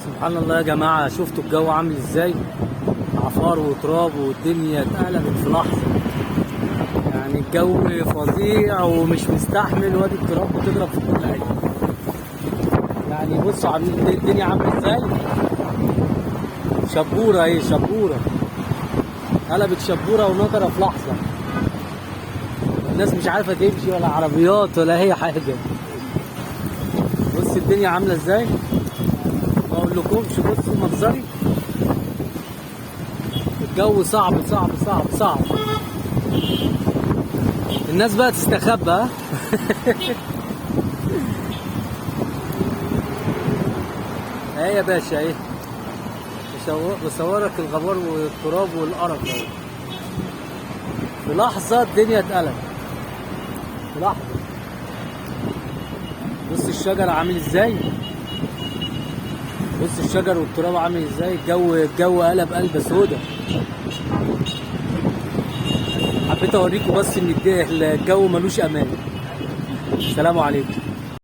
سبحان الله يا جماعة، شفتوا الجو عامل ازاي؟ عفار وتراب والدنيا اتقلبت في لحظة. يعني الجو فظيع ومش مستحمل، وادي التراب بتضرب في كل حتة. يعني بصوا عاملين الدنيا عاملة ازاي؟ شبورة اهي، شبورة قلبت شبورة ونطرة في لحظة. الناس مش عارفة تمشي ولا عربيات ولا أي حاجة. بص الدنيا عاملة ازاي؟ ما اقولكمش، بصوا منظري. الجو صعب صعب صعب صعب. الناس بقى تستخبى ها. اهي يا باشا اهي، بصورك الغبار والتراب والقرف اهو. في لحظة الدنيا اتقلبت، في لحظة. بص الشجر عامل ازاي، بص الشجر والتراب عامل ازاي. الجو قلب قلبة سودا. حبيت اوريكم بس ان الجو ملوش امان. السلام عليكم.